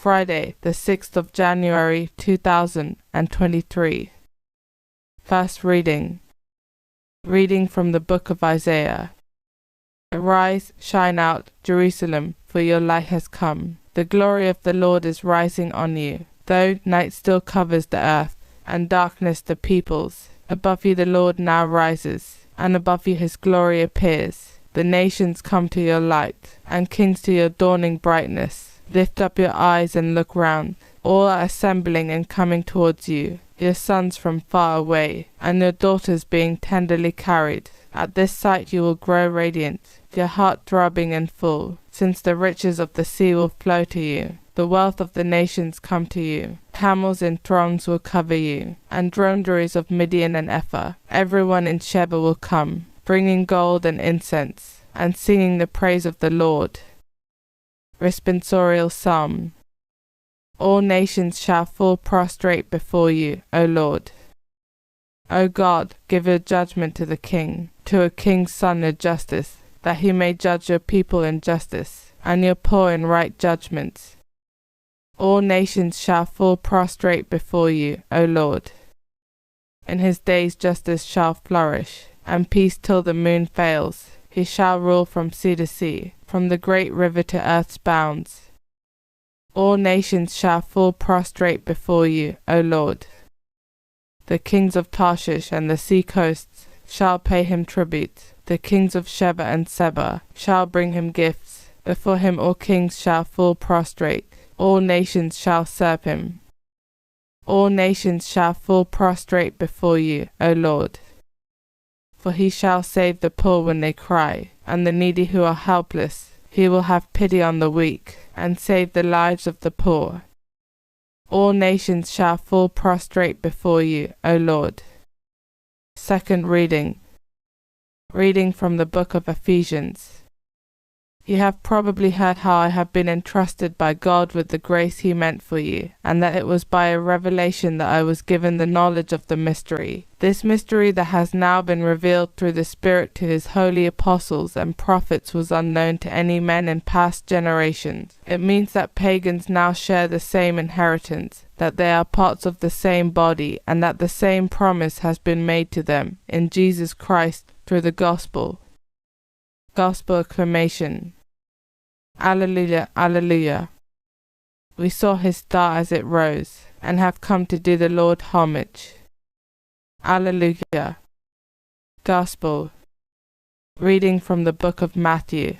Friday, the 6th of January 2023. First reading. Reading from the book of Isaiah. Arise, shine out, Jerusalem, for your light has come. The glory of the Lord is rising on you. Though night still covers the earth, and darkness the peoples, above you the Lord now rises, and above you his glory appears. The nations come to your light, and kings to your dawning brightness. Lift up your eyes and look round. All are assembling and coming towards you, your sons from far away, and your daughters being tenderly carried. At this sight you will grow radiant, your heart throbbing and full, since the riches of the sea will flow to you. The wealth of the nations come to you. Camels in throngs will cover you, and dromedaries of Midian and Ephah. Everyone in Sheba will come, bringing gold and incense, and singing the praise of the Lord. Responsorial Psalm. All nations shall fall prostrate before you, O Lord. O God, give your judgment to the king, to a king's son your justice, that he may judge your people in justice, and your poor in right judgments. All nations shall fall prostrate before you, O Lord. In his days justice shall flourish, and peace till the moon fails. He shall rule from sea to sea, from the great river to earth's bounds. All nations shall fall prostrate before you, O Lord. The kings of Tarshish and the sea coasts shall pay him tribute. The kings of Sheba and Seba shall bring him gifts. Before him all kings shall fall prostrate. All nations shall serve him. All nations shall fall prostrate before you, O Lord. For he shall save the poor when they cry, and the needy who are helpless. He will have pity on the weak, and save the lives of the poor. All nations shall fall prostrate before you, O Lord. Second reading. Reading from the book of Ephesians. You have probably heard how I have been entrusted by God with the grace he meant for you, and that it was by a revelation that I was given the knowledge of the mystery. This mystery that has now been revealed through the Spirit to his holy apostles and prophets was unknown to any men in past generations. It means that pagans now share the same inheritance, that they are parts of the same body, and that the same promise has been made to them in Jesus Christ through the gospel. Gospel acclamation. Alleluia, alleluia. We saw his star as it rose, and have come to do the Lord homage. Alleluia. Gospel. Reading from the book of Matthew.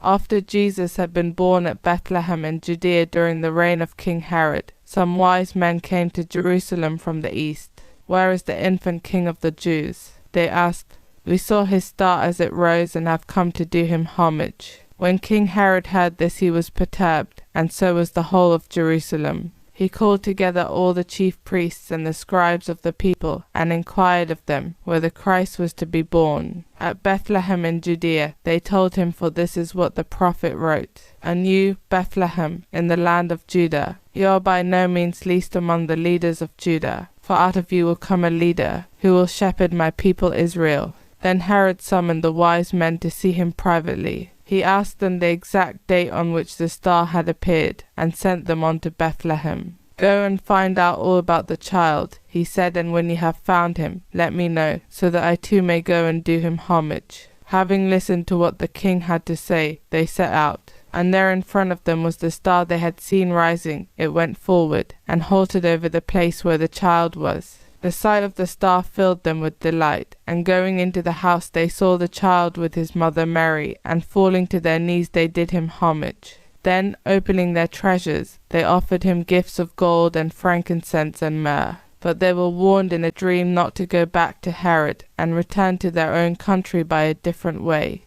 After Jesus had been born at Bethlehem in Judea during the reign of King Herod, some wise men came to Jerusalem from the east. Where is the infant King of the Jews? They asked. We saw his star as it rose and have come to do him homage. When King Herod heard this he was perturbed, and so was the whole of Jerusalem. He called together all the chief priests and the scribes of the people, and inquired of them where the Christ was to be born. At Bethlehem in Judea, they told him, for this is what the prophet wrote. And you, Bethlehem, in the land of Judah, you are by no means least among the leaders of Judah, for out of you will come a leader, who will shepherd my people Israel. Then Herod summoned the wise men to see him privately. He asked them the exact date on which the star had appeared, and sent them on to Bethlehem. Go and find out all about the child, he said, and when you have found him, let me know, so that I too may go and do him homage. Having listened to what the king had to say, they set out. And there in front of them was the star they had seen rising. It went forward, and halted over the place where the child was. The sight of the star filled them with delight, and going into the house they saw the child with his mother Mary, and falling to their knees they did him homage. Then, opening their treasures, they offered him gifts of gold and frankincense and myrrh. But they were warned in a dream not to go back to Herod, and return to their own country by a different way.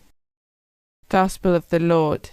Gospel of the Lord.